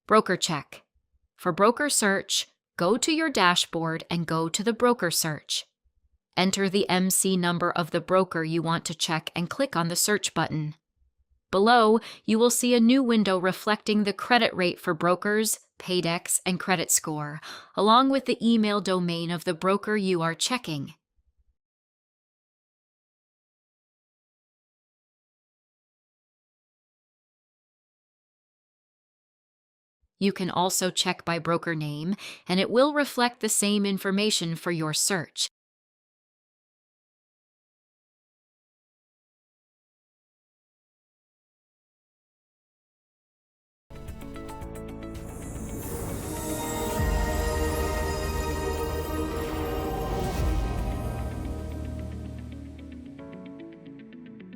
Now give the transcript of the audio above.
Broker check. For broker search, go to your dashboard and go to the broker search. Enter the MC number of the broker you want to check and click on the search button. Below, you will see a new window reflecting the credit rate for brokers, Paydex, and credit score, along with the email domain of the broker you are checking. You can also check by broker name, and it will reflect the same information for your search.